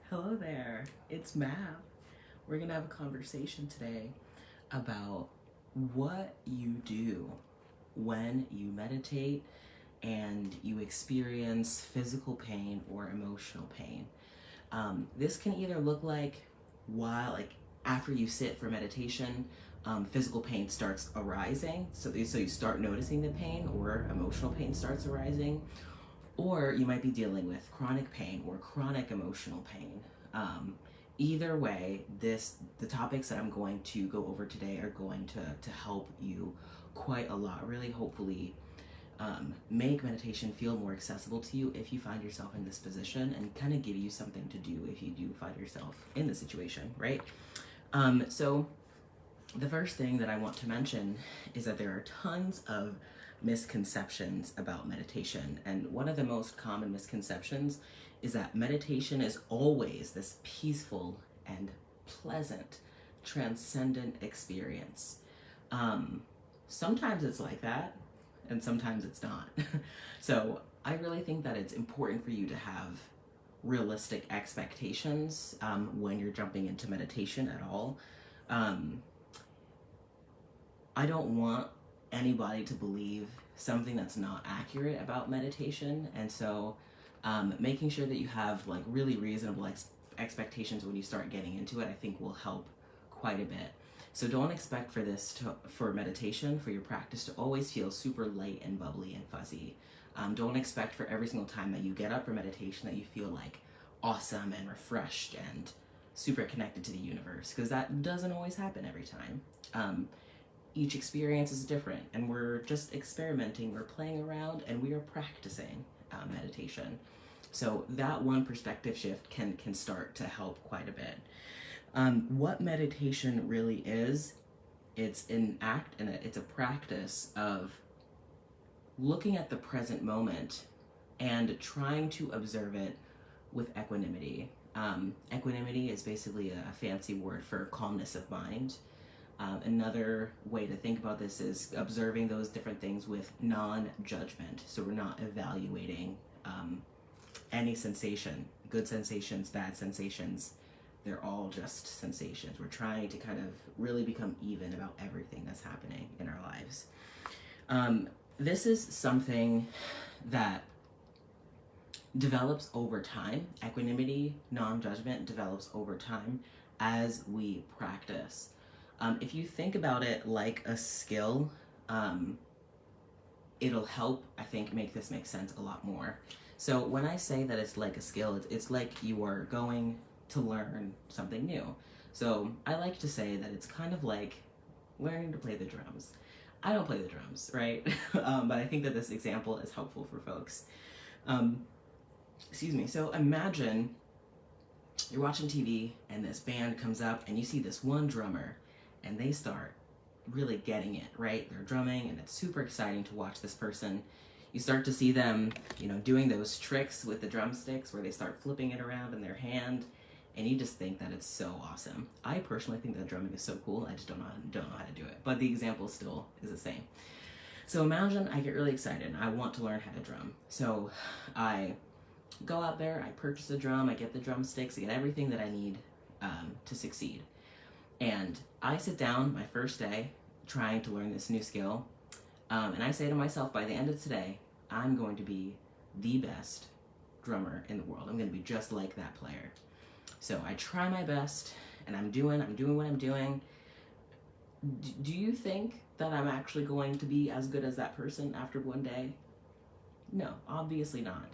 Hello there, it's Mav. We're gonna have a conversation today about what you do when you meditate and you experience physical pain or emotional pain. This can either look like after you sit for meditation, physical pain starts arising, so you start noticing the pain, or emotional pain starts arising, or you might be dealing with chronic pain or chronic emotional pain. Either way, the topics that I'm going to go over today are going to help you quite a lot, really hopefully make meditation feel more accessible to you if you find yourself in this position, and kind of give you something to do if you do find yourself in the situation, right? So the first thing that I want to mention is that there are tons of misconceptions about meditation. And one of the most common misconceptions is that meditation is always this peaceful and pleasant, transcendent experience. Sometimes it's like that, and sometimes it's not. So I really think that it's important for you to have realistic expectations when you're jumping into meditation at all. I don't want anybody to believe something that's not accurate about meditation, and so making sure that you have like really reasonable expectations when you start getting into it, I think will help quite a bit. So don't expect for meditation, for your practice to always feel super light and bubbly and fuzzy. Don't expect for every single time that you get up for meditation that you feel like awesome and refreshed and super connected to the universe, because that doesn't always happen every time. Each experience is different, and we're just experimenting, we're playing around, and we are practicing meditation. So that one perspective shift can start to help quite a bit. What meditation really is, it's an act and it's a practice of looking at the present moment and trying to observe it with equanimity. Equanimity is basically a fancy word for calmness of mind. Another way to think about this is observing those different things with non-judgment. So we're not evaluating any sensation, good sensations, bad sensations. They're all just sensations. We're trying to kind of really become even about everything that's happening in our lives. This is something that develops over time. Equanimity, non-judgment develops over time as we practice. If you think about it like a skill, it'll help, I think, make this make sense a lot more. So when I say that it's like a skill, it's like you are going to learn something new. So I like to say that it's kind of like learning to play the drums. I don't play the drums, right? But I think that this example is helpful for folks. So imagine you're watching TV and this band comes up and you see this one drummer and they start really getting it, right? They're drumming and it's super exciting to watch this person. You start to see them, doing those tricks with the drumsticks where they start flipping it around in their hand, and you just think that it's so awesome. I personally think that drumming is so cool. I just don't know how to do it, but the example still is the same. So imagine I get really excited and I want to learn how to drum. So I go out there, I purchase a drum, I get the drumsticks, I get everything that I need to succeed. And I sit down my first day trying to learn this new skill, and I say to myself, by the end of today, I'm going to be the best drummer in the world. I'm going to be just like that player. So I try my best, and I'm doing what I'm doing. Do you think that I'm actually going to be as good as that person after one day? No, obviously not.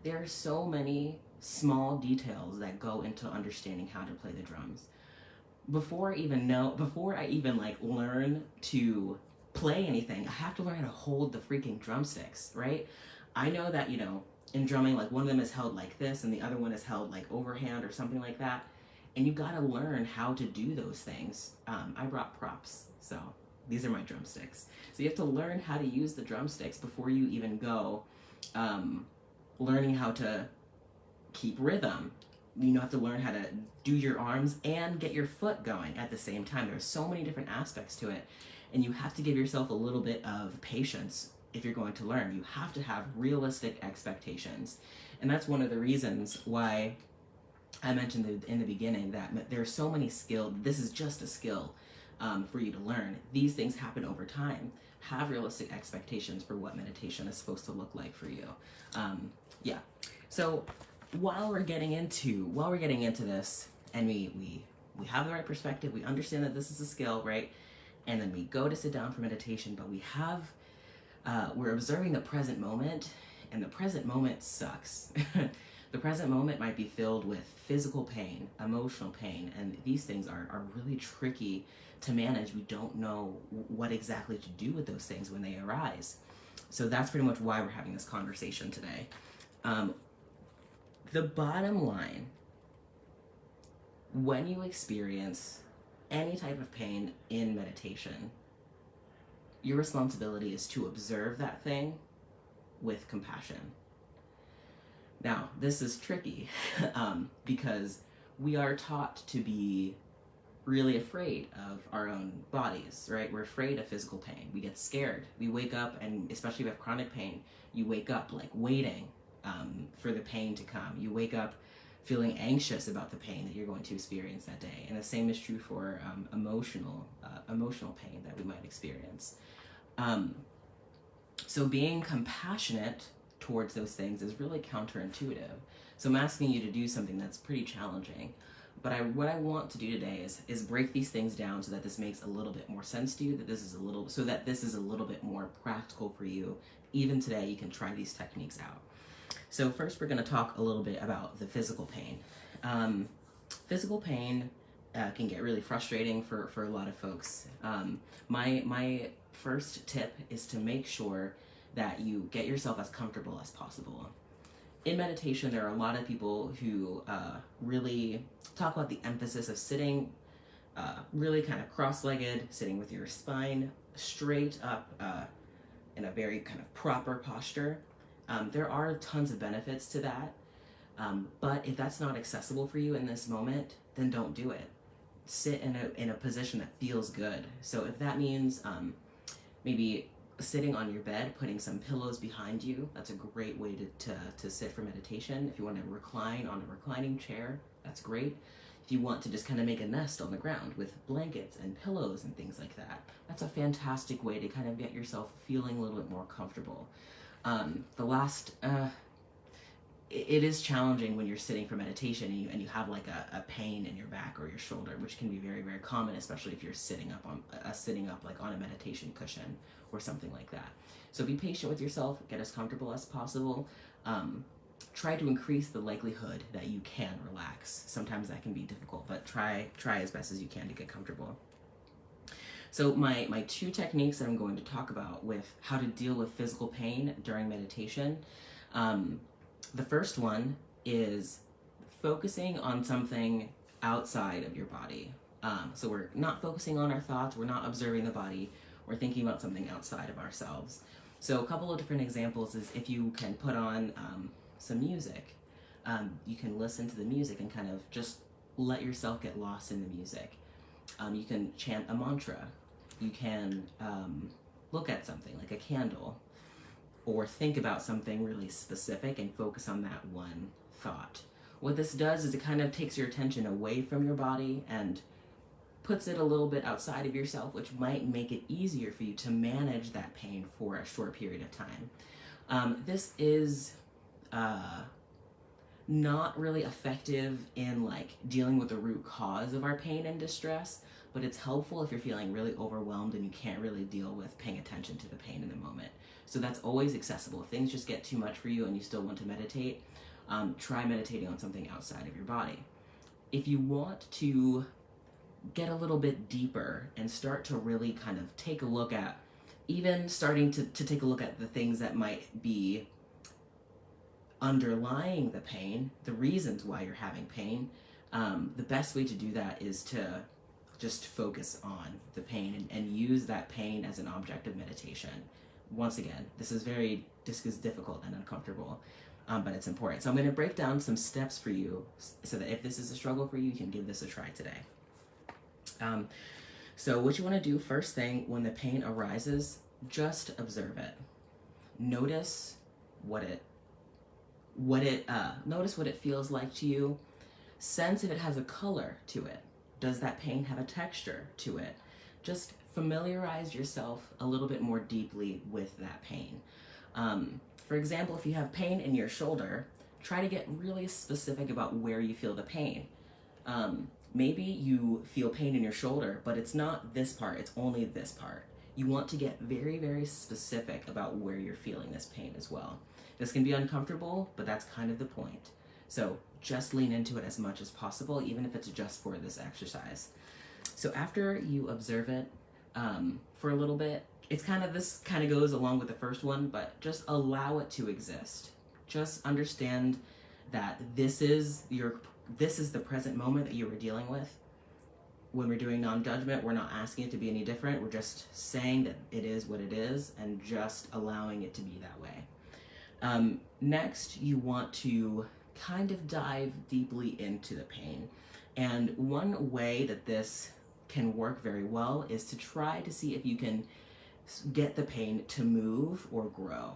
There are so many small details that go into understanding how to play the drums. Before I even learn to play anything, I have to learn how to hold the freaking drumsticks, right? I know that, in drumming, like one of them is held like this and the other one is held like overhand or something like that. And you gotta learn how to do those things. I brought props, so these are my drumsticks. So you have to learn how to use the drumsticks before you even go learning how to keep rhythm. You have to learn how to do your arms and get your foot going at the same time. There's so many different aspects to it, and you have to give yourself a little bit of patience if you're going to learn. You have to have realistic expectations, and that's one of the reasons why I mentioned in the beginning that there's so many skills. This is just a skill for you to learn. These things happen over time. Have realistic expectations for what meditation is supposed to look like for you. Yeah. So while we're getting into this, and we have the right perspective, we understand that this is a skill, right? And then we go to sit down for meditation, but we're observing the present moment, and the present moment sucks. The present moment might be filled with physical pain, emotional pain, and these things are really tricky to manage. We don't know what exactly to do with those things when they arise. So that's pretty much why we're having this conversation today. The bottom line, when you experience any type of pain in meditation, your responsibility is to observe that thing with compassion. Now, this is tricky because we are taught to be really afraid of our own bodies, right? We're afraid of physical pain. We get scared. We wake up, and especially if you have chronic pain, you wake up like waiting for the pain to come. You wake up feeling anxious about the pain that you're going to experience that day. And the same is true for emotional pain that we might experience. So being compassionate towards those things is really counterintuitive. So I'm asking you to do something that's pretty challenging. But what I want to do today is break these things down so that this makes a little bit more sense to you, that this is a little bit more practical for you. Even today, you can try these techniques out. So first, we're going to talk a little bit about the physical pain. Physical pain can get really frustrating for a lot of folks. My first tip is to make sure that you get yourself as comfortable as possible. In meditation, there are a lot of people who really talk about the emphasis of sitting really kind of cross-legged, sitting with your spine straight up in a very kind of proper posture. There are tons of benefits to that, but if that's not accessible for you in this moment, then don't do it. Sit in a position that feels good. So if that means maybe sitting on your bed, putting some pillows behind you, that's a great way to sit for meditation. If you want to recline on a reclining chair, that's great. If you want to just kind of make a nest on the ground with blankets and pillows and things like that, that's a fantastic way to kind of get yourself feeling a little bit more comfortable. It is challenging when you're sitting for meditation and you have like a pain in your back or your shoulder, which can be very, very common, especially if you're sitting up like on a meditation cushion or something like that. So be patient with yourself, get as comfortable as possible. Try to increase the likelihood that you can relax. Sometimes that can be difficult, but try as best as you can to get comfortable. So my two techniques that I'm going to talk about with how to deal with physical pain during meditation. The first one is focusing on something outside of your body. So we're not focusing on our thoughts, we're not observing the body, we're thinking about something outside of ourselves. So a couple of different examples is if you can put on some music. You can listen to the music and kind of just let yourself get lost in the music. You can chant a mantra. You can look at something like a candle, or think about something really specific and focus on that one thought. What this does is it kind of takes your attention away from your body and puts it a little bit outside of yourself, which might make it easier for you to manage that pain for a short period of time. This is not really effective in like dealing with the root cause of our pain and distress, but it's helpful if you're feeling really overwhelmed and you can't really deal with paying attention to the pain in the moment. So that's always accessible. If things just get too much for you and you still want to meditate, try meditating on something outside of your body. If you want to get a little bit deeper and start to really kind of take a look at, even starting to take a look at the things that might be underlying the pain, the reasons why you're having pain, the best way to do that is to just focus on the pain and use that pain as an object of meditation. Once again, this is difficult and uncomfortable, but it's important. So I'm going to break down some steps for you so that if this is a struggle for you, you can give this a try today. So what you want to do first thing when the pain arises, just observe it. Notice what it feels like to you. Sense if it has a color to it. Does that pain have a texture to it? Just familiarize yourself a little bit more deeply with that pain. For example, if you have pain in your shoulder, try to get really specific about where you feel the pain. Maybe you feel pain in your shoulder, but it's not this part, it's only this part. You want to get very, very specific about where you're feeling this pain as well. This can be uncomfortable, but that's kind of the point. So just lean into it as much as possible, even if it's just for this exercise. So after you observe it for a little bit, this kind of goes along with the first one, but just allow it to exist. Just understand that this is the present moment that you were dealing with. When we're doing non-judgment, we're not asking it to be any different. We're just saying that it is what it is and just allowing it to be that way. Next, you want to kind of dive deeply into the pain. And one way that this can work very well is to try to see if you can get the pain to move or grow.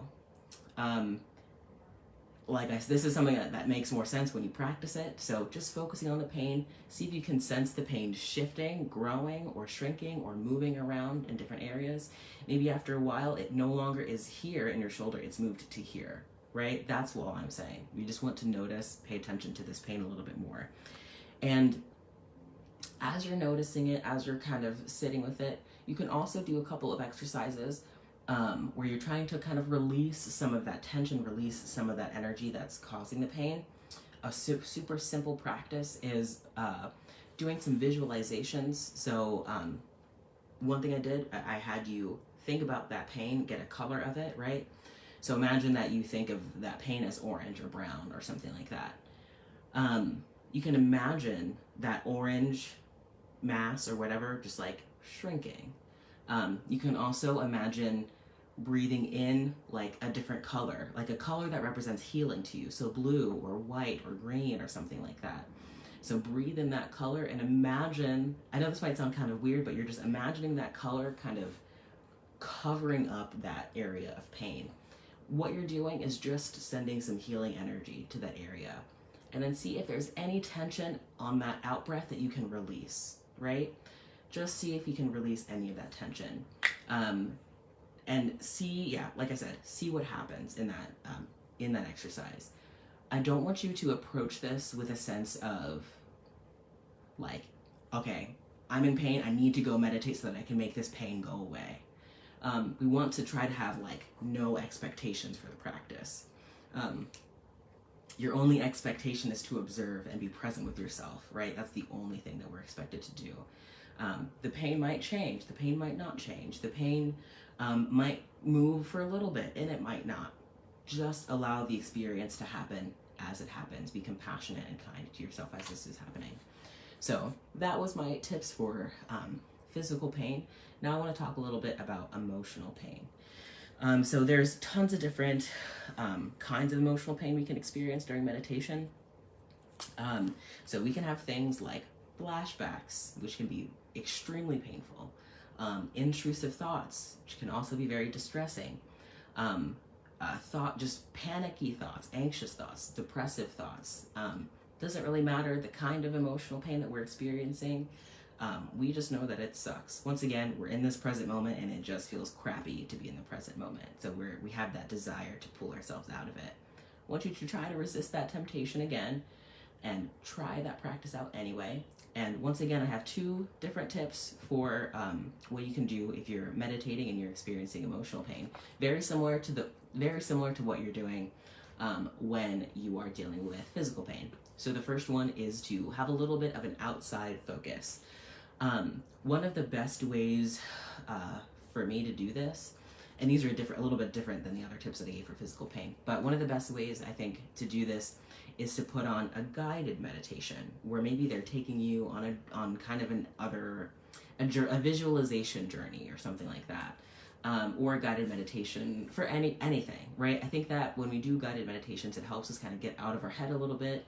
Like I said, this is something that makes more sense when you practice it. So just focusing on the pain, see if you can sense the pain shifting, growing, or shrinking, or moving around in different areas. Maybe after a while, it no longer is here in your shoulder, it's moved to here, right? That's all I'm saying. You just want to notice, pay attention to this pain a little bit more. And as you're noticing it, as you're kind of sitting with it, you can also do a couple of exercises where you're trying to kind of release some of that tension, release some of that energy that's causing the pain. A super simple practice is doing some visualizations. So one thing I did, I had you think about that pain, get a color of it, right? So imagine that you think of that pain as orange or brown or something like that. You can imagine that orange mass or whatever just like shrinking. You can also imagine breathing in like a different color, like a color that represents healing to you. So blue or white or green or something like that. So breathe in that color and imagine, I know this might sound kind of weird, but you're just imagining that color kind of covering up that area of pain. What you're doing is just sending some healing energy to that area. And then see if there's any tension on that out breath that you can release, right? Just see if you can release any of that tension. And see, like I said, see what happens in that exercise. I don't want you to approach this with a sense of like, okay, I'm in pain, I need to go meditate so that I can make this pain go away. We want to try to have like no expectations for the practice. Your only expectation is to observe and be present with yourself, right? That's the only thing that we're expected to do. The pain might change, the pain might not change, the pain might move for a little bit and it might not. Just allow the experience to happen as it happens. Be compassionate and kind to yourself as this is happening. So that was my tips for physical pain. Now I want to talk a little bit about emotional pain. So there's tons of different kinds of emotional pain we can experience during meditation. So we can have things like flashbacks, which can be extremely painful. Intrusive thoughts, which can also be very distressing. Just panicky thoughts, anxious thoughts, depressive thoughts. Doesn't really matter the kind of emotional pain that we're experiencing. We just know that it sucks. Once again, we're in this present moment and it just feels crappy to be in the present moment. So we have that desire to pull ourselves out of it. I want you to try to resist that temptation again and try that practice out anyway. And once again, I have 2 different tips for what you can do if you're meditating and you're experiencing emotional pain. Very similar to what you're doing when you are dealing with physical pain. So the first one is to have a little bit of an outside focus. One of the best ways for me to do this, and these are a little bit different than the other tips that I gave for physical pain, but one of the best ways I think to do this is to put on a guided meditation where maybe they're taking you on kind of a visualization journey or something like that, or a guided meditation for anything, right? I think that when we do guided meditations, it helps us kind of get out of our head a little bit.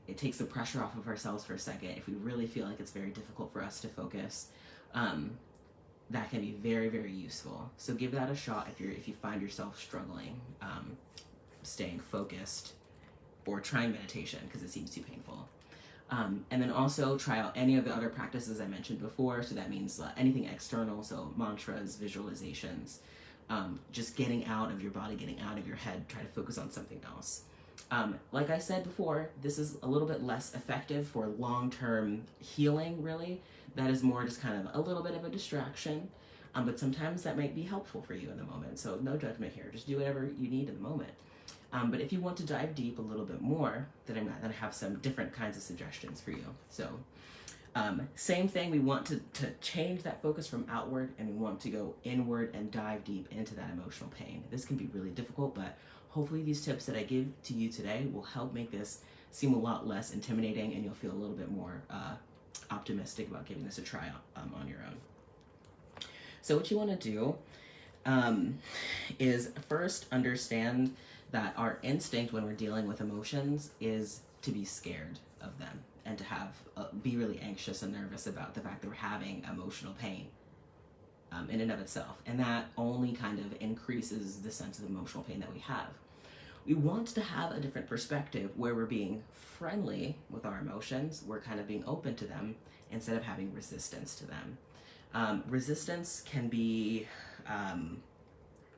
It takes the pressure off of ourselves for a second. If we really feel like it's very difficult for us to focus, that can be very, very useful. So give that a shot if you find yourself struggling, staying focused, or trying meditation because it seems too painful. And then also try out any of the other practices I mentioned before. So that means anything external, so mantras, visualizations, just getting out of your body, getting out of your head, try to focus on something else. Like I said before, this is a little bit less effective for long-term healing, really. That is more just kind of a little bit of a distraction, but sometimes that might be helpful for you in the moment. So no judgment here, just do whatever you need in the moment. But if you want to dive deep a little bit more, then I'm going to have some different kinds of suggestions for you. So same thing, we want to change that focus from outward, and we want to go inward and dive deep into that emotional pain. This can be really difficult, but hopefully these tips that I give to you today will help make this seem a lot less intimidating, and you'll feel a little bit more optimistic about giving this a try on your own. So what you want to do is first understand that our instinct when we're dealing with emotions is to be scared of them and to be really anxious and nervous about the fact that we're having emotional pain in and of itself. And that only kind of increases the sense of emotional pain that we have. We want to have a different perspective where we're being friendly with our emotions, we're kind of being open to them instead of having resistance to them. Resistance can be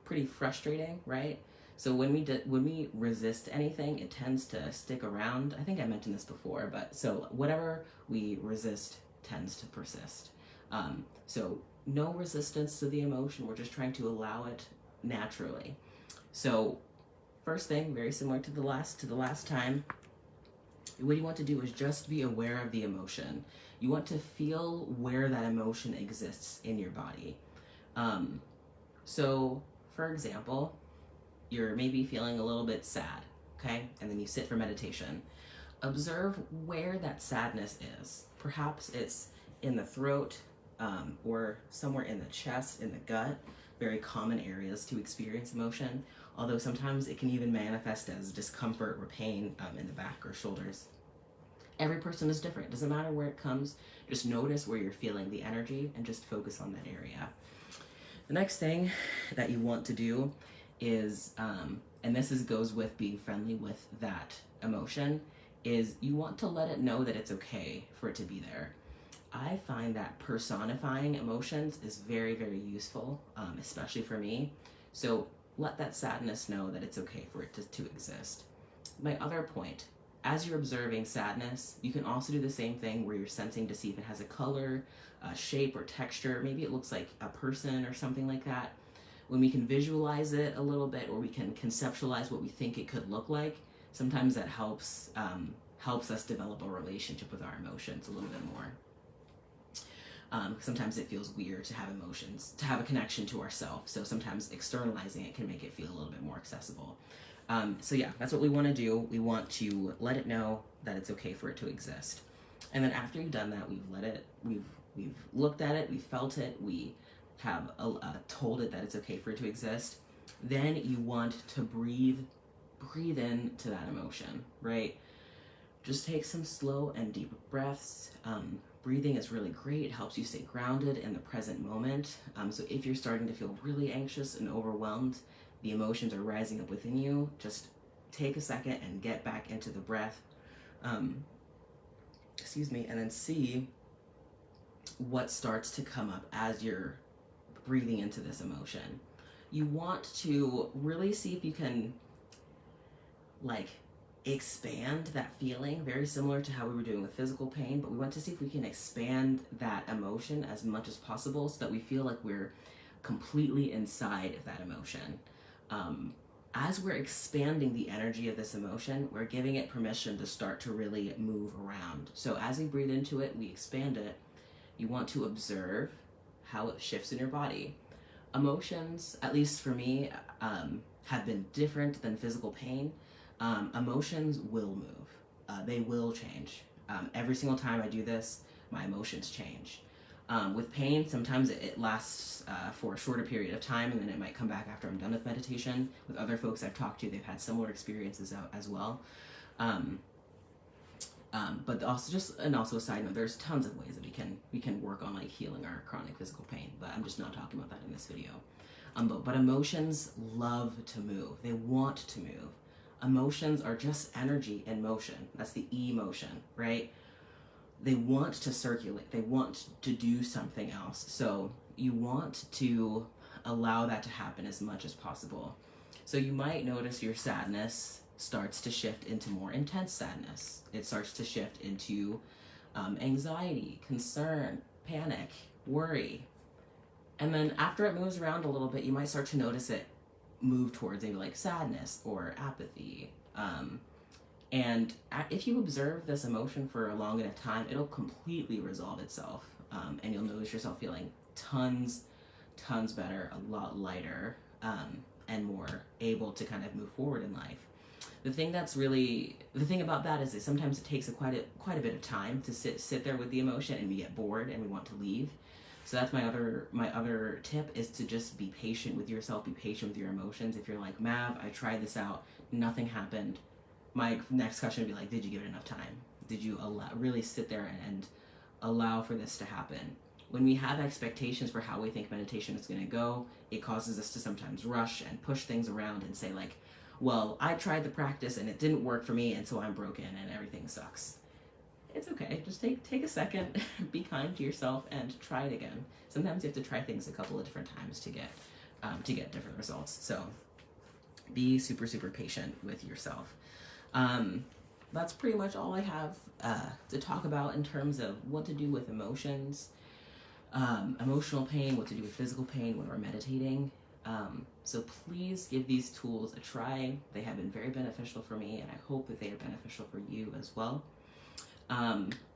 pretty frustrating, right? So when we resist anything, it tends to stick around. I think I mentioned this before, but so whatever we resist tends to persist. So no resistance to the emotion. We're just trying to allow it naturally. So first thing, very similar to the last time, what you want to do is just be aware of the emotion. You want to feel where that emotion exists in your body. So for example, you're maybe feeling a little bit sad, okay? And then you sit for meditation. Observe where that sadness is. Perhaps it's in the throat, or somewhere in the chest, in the gut, very common areas to experience emotion, although sometimes it can even manifest as discomfort or pain in the back or shoulders. Every person is different. It doesn't matter where it comes. Just notice where you're feeling the energy and just focus on that area. The next thing that you want to do is, and this goes with being friendly with that emotion, is you want to let it know that it's okay for it to be there. I find that personifying emotions is very, very useful, especially for me. So let that sadness know that it's okay for it to exist. My other point, as you're observing sadness, you can also do the same thing where you're sensing to see if it has a color, a shape, or texture. Maybe it looks like a person or something like that. When we can visualize it a little bit, or we can conceptualize what we think it could look like, sometimes that helps us develop a relationship with our emotions a little bit more. Sometimes it feels weird to have emotions, to have a connection to ourselves. So sometimes externalizing it can make it feel a little bit more accessible. So yeah, that's what we want to do. We want to let it know that it's okay for it to exist. And then after you've done that, we've looked at it, we've felt it, we have told it that it's okay for it to exist. Then you want to breathe into that emotion, right? Just take some slow and deep breaths. Breathing is really great. It helps you stay grounded in the present moment. So if you're starting to feel really anxious and overwhelmed, the emotions are rising up within you, just take a second and get back into the breath. And then see what starts to come up as you're breathing into this emotion. You want to really see if you can expand that feeling, very similar to how we were doing with physical pain, but we want to see if we can expand that emotion as much as possible so that we feel like we're completely inside of that emotion. As we're expanding the energy of this emotion, we're giving it permission to start to really move around. So as we breathe into it, we expand it. You want to observe how it shifts in your body. Emotions, at least for me, have been different than physical pain. Emotions will move. They will change. Every single time I do this, my emotions change. With pain, sometimes it lasts for a shorter period of time, and then it might come back after I'm done with meditation. With other folks I've talked to, they've had similar experiences as well. But also a side note, there's tons of ways that we can work on healing our chronic physical pain, but I'm just not talking about that in this video. But emotions love to move. They want to move. Emotions are just energy in motion. That's the emotion, right? they want to circulate, they want to do something else. So you want to allow that to happen as much as possible. So you might notice your sadness starts to shift into more intense sadness. It starts to shift into anxiety, concern, panic, worry. And then after it moves around a little bit, you might start to notice it move towards maybe like sadness or apathy. And if you observe this emotion for a long enough time, it'll completely resolve itself. And you'll notice yourself feeling tons better, a lot lighter, and more able to kind of move forward in life. The thing about that is that sometimes it takes quite a bit of time to sit there with the emotion, and we get bored and we want to leave. So that's my other tip, is to just be patient with yourself, be patient with your emotions. If you're like, Mav, I tried this out, nothing happened, my next question would be like, did you give it enough time? Did you really sit there and allow for this to happen? When we have expectations for how we think meditation is going to go, it causes us to sometimes rush and push things around and say like, well, I tried the practice and it didn't work for me, and so I'm broken and everything sucks. It's okay. Just take a second, be kind to yourself, and try it again. Sometimes you have to try things a couple of different times to get different results. So be super patient with yourself. That's pretty much all I have to talk about in terms of what to do with emotions, emotional pain, what to do with physical pain when we're meditating. So please give these tools a try. They have been very beneficial for me, and I hope that they are beneficial for you as well.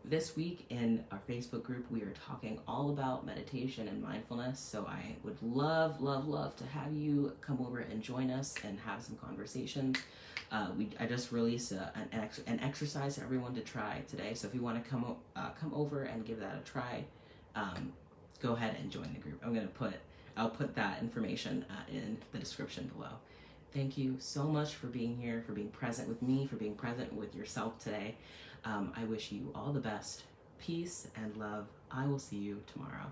This week in our Facebook group, we are talking all about meditation and mindfulness. So I would love to have you come over and join us and have some conversations. I just released an exercise for everyone to try today. So if you want to come over and give that a try, go ahead and join the group. I'll put that information in the description below. Thank you so much for being here, for being present with me, for being present with yourself today. I wish you all the best. Peace and love. I will see you tomorrow.